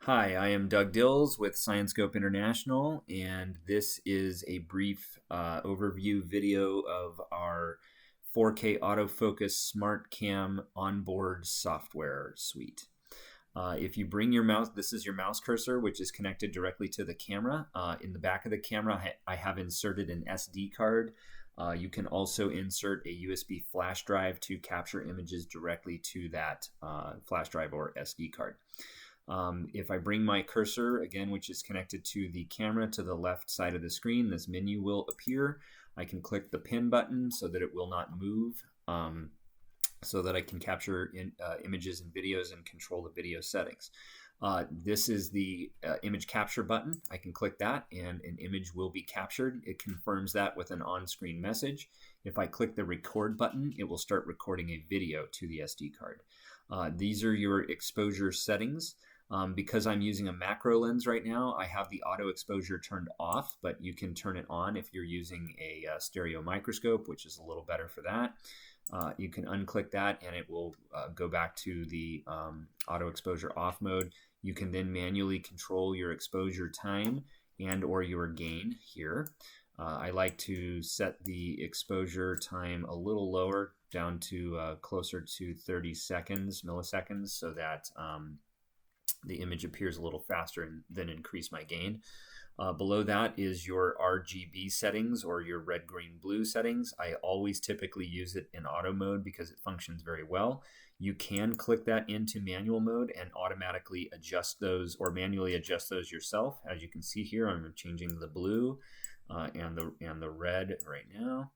Hi, I am Doug Dills with ScienceScope International, and this is a brief overview video of our 4K AutoFocus SmartCam onboard software suite. If you bring your mouse, this is your mouse cursor, which is connected directly to the camera. In the back of the camera, I have inserted an SD card. You can also insert a USB flash drive to capture images directly to that flash drive or SD card. If I bring my cursor, again, which is connected to the camera, to the left side of the screen, this menu will appear. I can click the pin button so that it will not move, so that I can capture images and videos and control the video settings. This is the image capture button. I can click that and an image will be captured. It confirms that with an on-screen message. If I click the record button, it will start recording a video to the SD card. These are your exposure settings. Because I'm using a macro lens right now, I have the auto exposure turned off, but you can turn it on if you're using a stereo microscope, which is a little better for that. You can unclick that and it will go back to the auto exposure off mode. You can then manually control your exposure time and or your gain here. I like to set the exposure time a little lower, down to closer to 30 milliseconds, so that the image appears a little faster and then increase my gain. Below that is your RGB settings, or your red, green, blue settings. I always typically use it in auto mode because it functions very well. You can click that into manual mode and automatically adjust those, or manually adjust those yourself. As you can see here, I'm changing the blue and the red right now.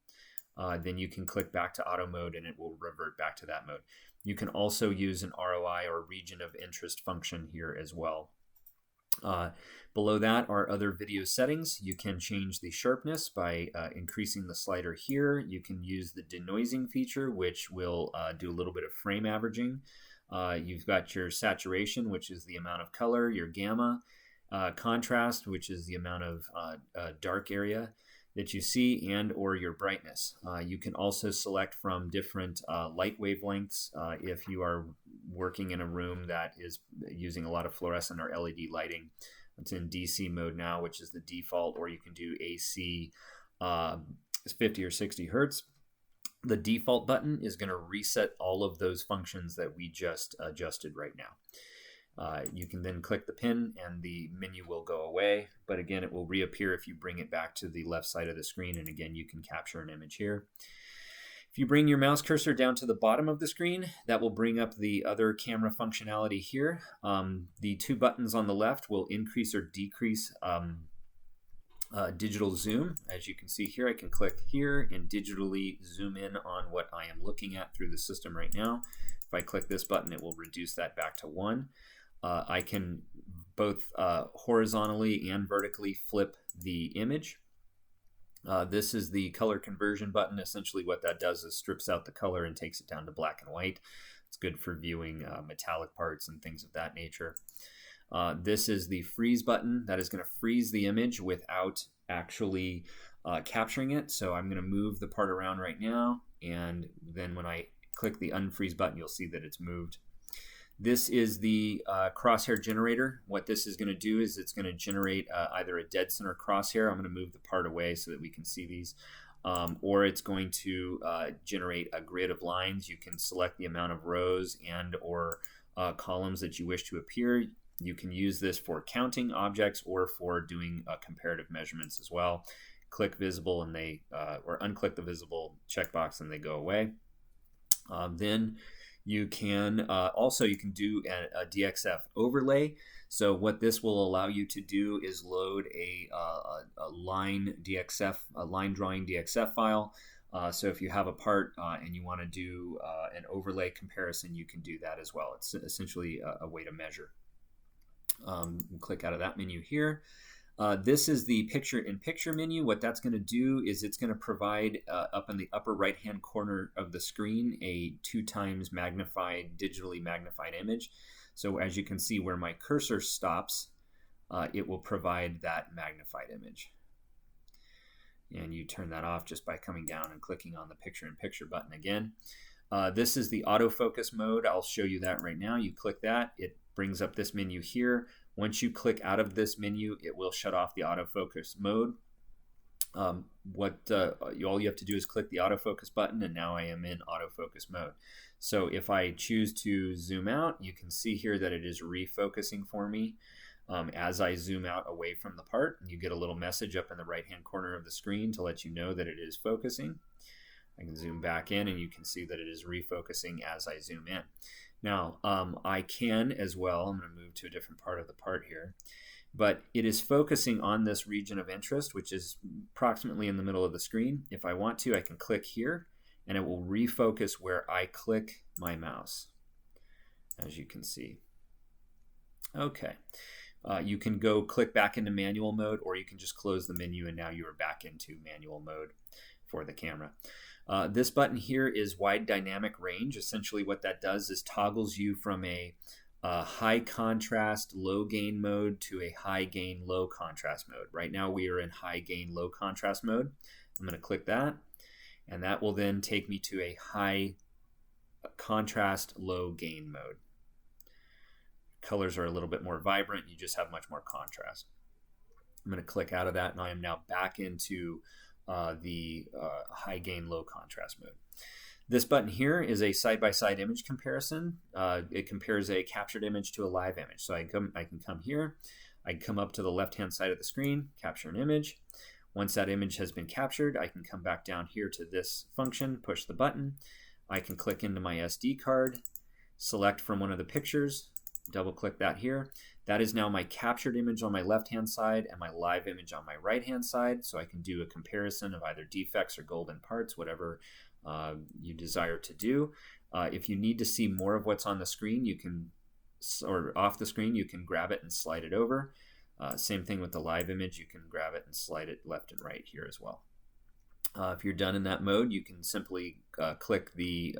Then you can click back to auto mode and it will revert back to that mode. You can also use an ROI, or region of interest, function here as well. Below that are other video settings. You can change the sharpness by increasing the slider here. You can use the denoising feature, which will do a little bit of frame averaging. You've got your saturation, which is the amount of color, your gamma, contrast, which is the amount of dark area that you see, and or your brightness. You can also select from different light wavelengths if you are working in a room that is using a lot of fluorescent or LED lighting. It's in DC mode now, which is the default, or you can do AC 50 or 60 hertz. The default button is going to reset all of those functions that we just adjusted right now. You can then click the pin and the menu will go away, but again, it will reappear if you bring it back to the left side of the screen, and again, you can capture an image here. If you bring your mouse cursor down to the bottom of the screen, that will bring up the other camera functionality here. The two buttons on the left will increase or decrease digital zoom. As you can see here, I can click here and digitally zoom in on what I am looking at through the system right now. If I click this button, it will reduce that back to 1. I can both horizontally and vertically flip the image. This is the color conversion button. Essentially what that does is strips out the color and takes it down to black and white. It's good for viewing metallic parts and things of that nature. This is the freeze button. That is going to freeze the image without actually capturing it. So I'm going to move the part around right now, and then when I click the unfreeze button, you'll see that it's moved. This is the crosshair generator. What this is going to do is it's going to generate either a dead center crosshair. I'm going to move the part away so that we can see these. Or it's going to generate a grid of lines. You can select the amount of rows and or columns that you wish to appear. You can use this for counting objects or for doing comparative measurements as well. Click visible and they, or unclick the visible checkbox and they go away. Then you can you can do a DXF overlay. So what this will allow you to do is load a line drawing DXF file. So if you have a part and you want to do an overlay comparison, you can do that as well. It's essentially a way to measure. Click out of that menu here. This is the picture-in-picture menu. What that's going to do is it's going to provide up in the upper right-hand corner of the screen a 2x digitally magnified image. So as you can see where my cursor stops, it will provide that magnified image. And you turn that off just by coming down and clicking on the picture-in-picture button again. This is the autofocus mode. I'll show you that right now. You click that, it brings up this menu here. Once you click out of this menu, it will shut off the autofocus mode. All you have to do is click the autofocus button, and now I am in autofocus mode. So if I choose to zoom out, you can see here that it is refocusing for me. As I zoom out away from the part, you get a little message up in the right hand corner of the screen to let you know that it is focusing. I can zoom back in and you can see that it is refocusing as I zoom in. Now I can as well, I'm going to move to a different part of the part here, but it is focusing on this region of interest, which is approximately in the middle of the screen. If I want to, I can click here and it will refocus where I click my mouse, as you can see. Okay, you can go click back into manual mode, or you can just close the menu and now you are back into manual mode for the camera. This button here is wide dynamic range. Essentially what that does is toggles you from a high contrast low gain mode to a high gain low contrast mode. Right now we are in high gain low contrast mode. I'm going to click that, and that will then take me to a high contrast low gain mode. Colors are a little bit more vibrant, you just have much more contrast. I'm going to click out of that, and I am now back into the high gain low contrast mode. This button here is a side-by-side image comparison. It compares a captured image to a live image. So I can come here, I can come up to the left-hand side of the screen, capture an image. Once that image has been captured, I can come back down here to this function, push the button. I can click into my SD card, select from one of the pictures, double-click that here. That is now my captured image on my left-hand side and my live image on my right-hand side, so I can do a comparison of either defects or golden parts, whatever you desire to do. If you need to see more of what's on the screen, you can, or off the screen, you can grab it and slide it over. Same thing with the live image, you can grab it and slide it left and right here as well. If you're done in that mode, you can simply click the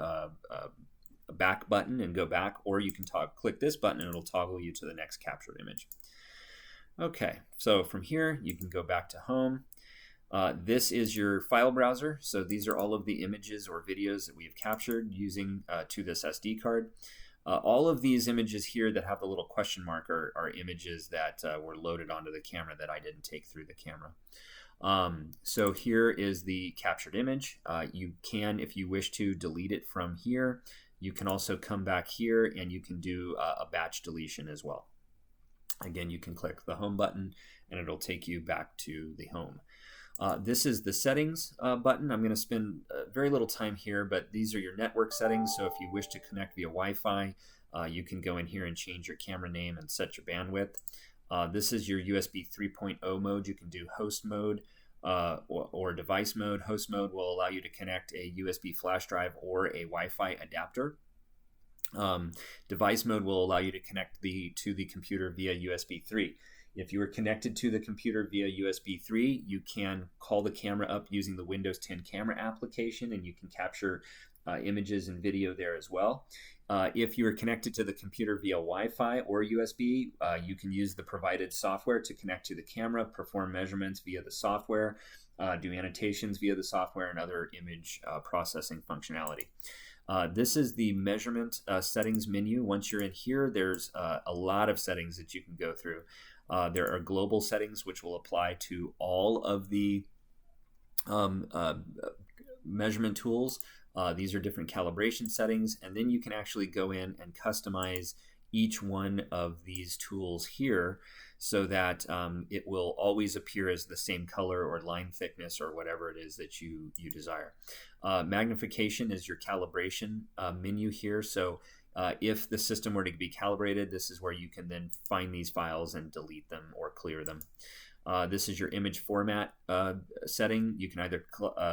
back button and go back, or you can click this button and it'll toggle you to the next captured image. Okay, so from here you can go back to home. This is your file browser, so these are all of the images or videos that we have captured using to this SD card. All of these images here that have the little question mark are images that were loaded onto the camera that I didn't take through the camera. So here is the captured image. You can, if you wish to, delete it from here. You can also come back here and you can do a batch deletion as well. Again, you can click the home button and it'll take you back to the home. This is the settings button. I'm going to spend very little time here, but these are your network settings. So if you wish to connect via Wi-Fi, you can go in here and change your camera name and set your bandwidth. This is your USB 3.0 mode. You can do host mode or device mode. Host mode will allow you to connect a USB flash drive or a Wi-Fi adapter. Device mode will allow you to connect to the computer via USB 3. If you are connected to the computer via USB 3, you can call the camera up using the Windows 10 camera application, and you can capture images and video there as well. If you are connected to the computer via Wi-Fi or USB, you can use the provided software to connect to the camera, perform measurements via the software, do annotations via the software, and other image processing functionality. This is the measurement settings menu. Once you're in here, there's a lot of settings that you can go through. There are global settings which will apply to all of the measurement tools. These are different calibration settings, and then you can actually go in and customize each one of these tools here so that it will always appear as the same color or line thickness or whatever it is that you desire. Magnification is your calibration menu here. So if the system were to be calibrated, this is where you can then find these files and delete them or clear them. This is your image format setting. You can either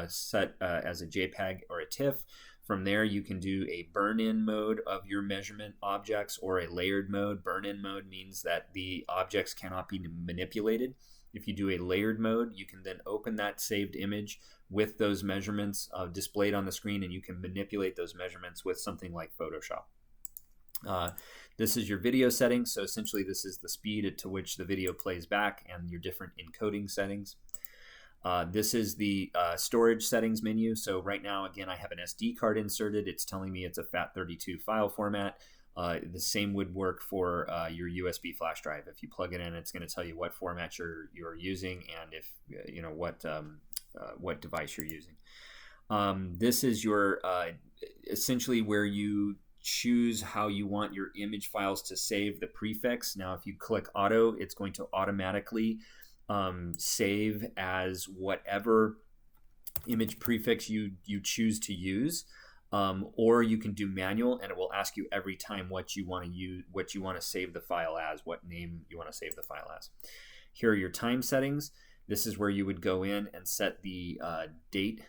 set as a JPEG or a TIFF. From there, you can do a burn-in mode of your measurement objects or a layered mode. Burn-in mode means that the objects cannot be manipulated. If you do a layered mode, you can then open that saved image with those measurements displayed on the screen, and you can manipulate those measurements with something like Photoshop. This is your video settings. So essentially this is the speed at to which the video plays back and your different encoding settings. This is the storage settings menu. So right now, again, I have an SD card inserted. It's telling me it's a FAT32 file format. The same would work for your USB flash drive. If you plug it in, it's going to tell you what format you're using and if what device you're using. This is your essentially where you choose how you want your image files to save the prefix. Now, if you click Auto, it's going to automatically save as whatever image prefix you choose to use. Or you can do manual, and it will ask you every time what you want to use, what you want to save the file as, what name you want to save the file as. Here are your time settings. This is where you would go in and set the date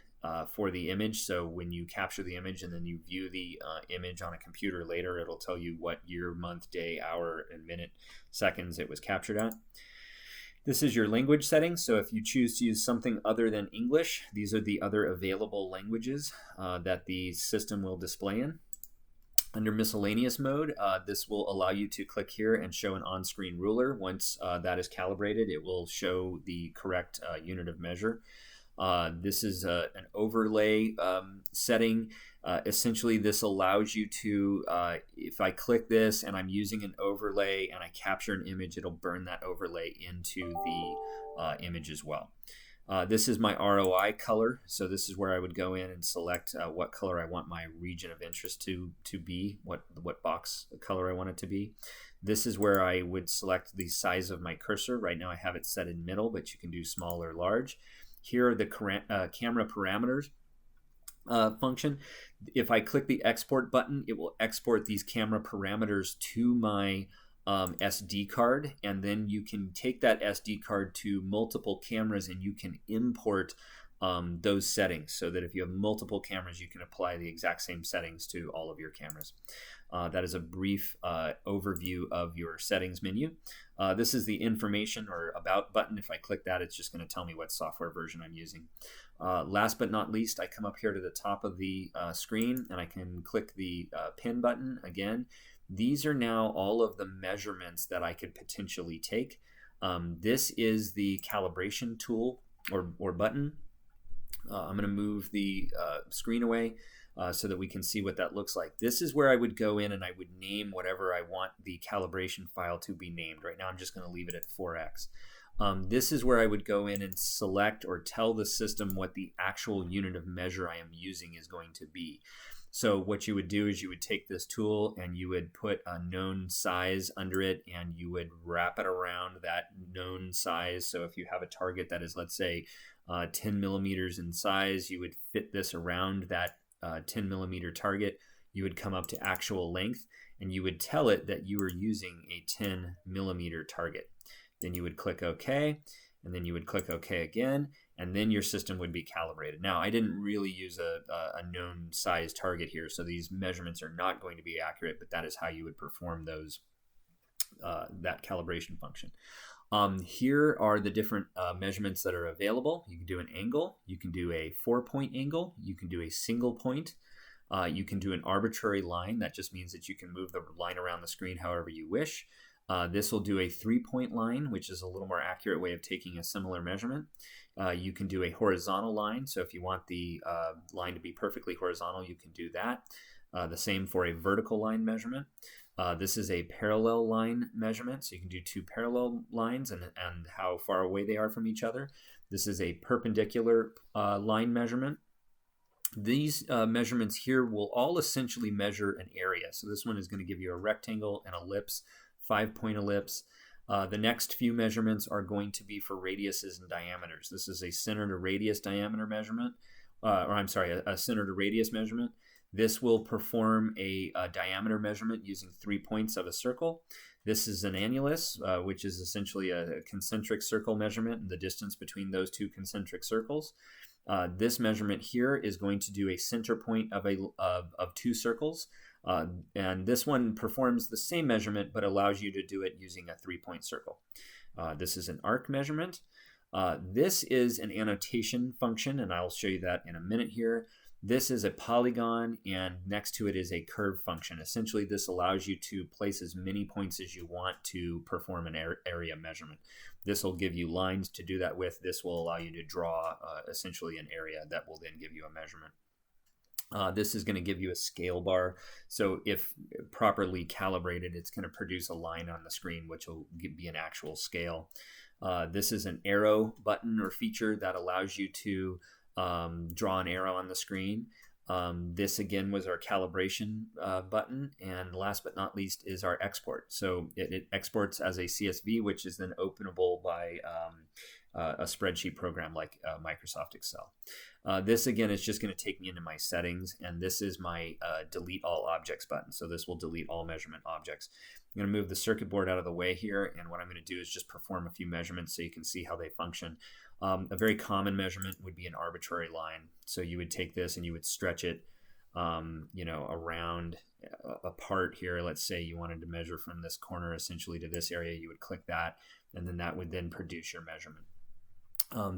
for the image. So when you capture the image and then you view the image on a computer later, it'll tell you what year, month, day, hour, and minute, seconds it was captured at. This is your language settings. So if you choose to use something other than English, these are the other available languages that the system will display in. Under miscellaneous mode, this will allow you to click here and show an on-screen ruler. Once that is calibrated, it will show the correct unit of measure. This is an overlay setting. Essentially, this allows you to, if I click this and I'm using an overlay and I capture an image, it'll burn that overlay into the image as well. This is my ROI color. So this is where I would go in and select what color I want my region of interest to be, what box color I want it to be. This is where I would select the size of my cursor. Right now I have it set in middle, but you can do small or large. Here are the camera parameters function. If I click the export button, it will export these camera parameters to my SD card, and then you can take that SD card to multiple cameras and you can import those settings, so that if you have multiple cameras, you can apply the exact same settings to all of your cameras. That is a brief overview of your settings menu. This is the information or about button. If I click that, it's just going to tell me what software version I'm using. Last but not least, I come up here to the top of the screen and I can click the pin button again. These are now all of the measurements that I could potentially take. This is the calibration tool or button. I'm going to move the screen away so that we can see what that looks like. This is where I would go in and I would name whatever I want the calibration file to be named. Right now I'm just going to leave it at 4x. This is where I would go in and select or tell the system what the actual unit of measure I am using is going to be. So what you would do is you would take this tool and you would put a known size under it and you would wrap it around that known size. So if you have a target that is, let's say, 10 millimeters in size, you would fit this around that 10 millimeter target. You would come up to actual length and you would tell it that you are using a 10 millimeter target. Then you would click OK, and then you would click OK again, and then your system would be calibrated. Now, I didn't really use a known size target here, so these measurements are not going to be accurate, but that is how you would perform those that calibration function. Here are the different measurements that are available. You can do an angle, you can do a 4-point angle, you can do a single point, you can do an arbitrary line. That just means that you can move the line around the screen however you wish. This will do a 3-point line, which is a little more accurate way of taking a similar measurement. You can do a horizontal line, so if you want the line to be perfectly horizontal, you can do that. The same for a vertical line measurement. This is a parallel line measurement, so you can do 2 parallel lines and how far away they are from each other. This is a perpendicular line measurement. These measurements here will all essentially measure an area. So this one is going to give you a rectangle, an ellipse, 5-point ellipse. The next few measurements are going to be for radiuses and diameters. This is a center to radius diameter measurement, a center to radius measurement. This will perform a diameter measurement using 3 points of a circle. This is an annulus, which is essentially a concentric circle measurement and the distance between those 2 concentric circles. This measurement here is going to do a center point of 2 circles. And this one performs the same measurement but allows you to do it using a 3-point circle. This is an arc measurement. This is an annotation function, and I'll show you that in a minute here. This is a polygon, and next to it is a curve function. Essentially, this allows you to place as many points as you want to perform an area measurement. This will give you lines to do that with. This will allow you to draw essentially an area that will then give you a measurement. This is going to give you a scale bar. So if properly calibrated, it's going to produce a line on the screen, which will be an actual scale. This is an arrow button or feature that allows you to draw an arrow on the screen. This again was our calibration button, and last but not least is our export. So it exports as a CSV, which is then openable by a spreadsheet program like Microsoft Excel. This again is just going to take me into my settings, and this is my delete all objects button. So this will delete all measurement objects. I'm going to move the circuit board out of the way here, and what I'm going to do is just perform a few measurements so you can see how they function. A very common measurement would be an arbitrary line. So you would take this and you would stretch it, around a part here. Let's say you wanted to measure from this corner essentially to this area. You would click that, and then that would then produce your measurement.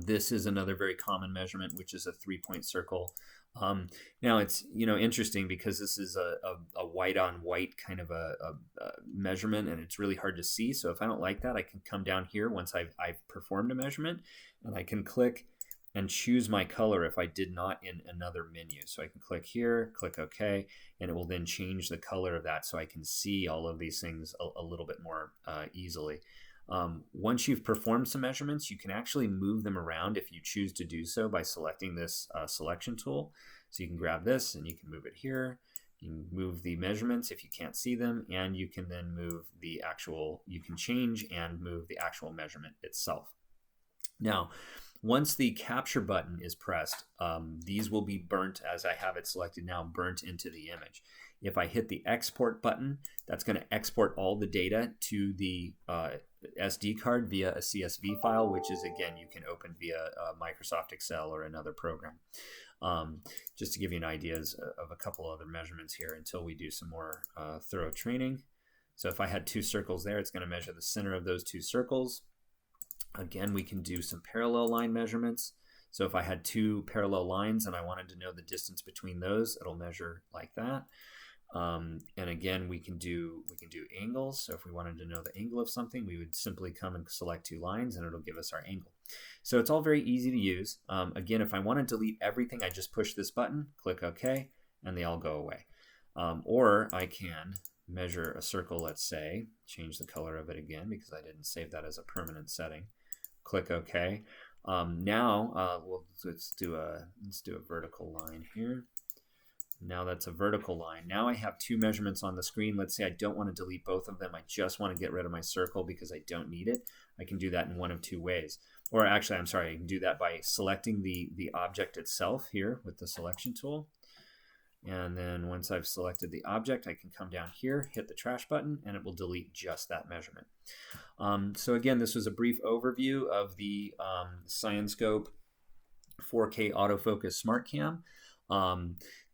This is another very common measurement, which is a 3-point circle. Now it's interesting because this is a white on white kind of a measurement, and it's really hard to see. So if I don't like that, I can come down here once I've performed a measurement, and I can click and choose my color if I did not in another menu. So I can click here, click OK, and it will then change the color of that so I can see all of these things a little bit more easily. Once you've performed some measurements, you can actually move them around if you choose to do so by selecting this selection tool. So you can grab this and you can move it here. You can move the measurements if you can't see them, and you can then move the actual, you can change and move the actual measurement itself. Now, once the capture button is pressed, these will be burnt, as I have it selected now, burnt into the image. If I hit the export button, that's going to export all the data to the SD card via a CSV file, which is, again, you can open via Microsoft Excel or another program. Just to give you an idea of a couple other measurements here until we do some more thorough training. So if I had two circles there, it's going to measure the center of those two circles. Again, we can do some parallel line measurements. So if I had two parallel lines and I wanted to know the distance between those, it'll measure like that. And again, we can do angles. So if we wanted to know the angle of something, we would simply come and select two lines and it'll give us our angle. So it's all very easy to use. Again, if I want to delete everything, I just push this button, click OK, and they all go away. Or I can measure a circle, let's say, change the color of it again because I didn't save that as a permanent setting. Click OK. Now let's do a vertical line here. Now that's a vertical line. Now I have two measurements on the screen. Let's say I don't want to delete both of them. I just want to get rid of my circle because I don't need it. I can do that in one of two ways. Or actually, I'm sorry, I can do that by selecting the object itself here with the selection tool. And then once I've selected the object, I can come down here, hit the trash button, and it will delete just that measurement. So again, this was a brief overview of the Syenscope 4K AutoFocus SmartCam.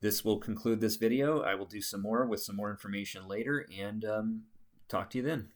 This will conclude this video. I will do some more with some more information later, and talk to you then.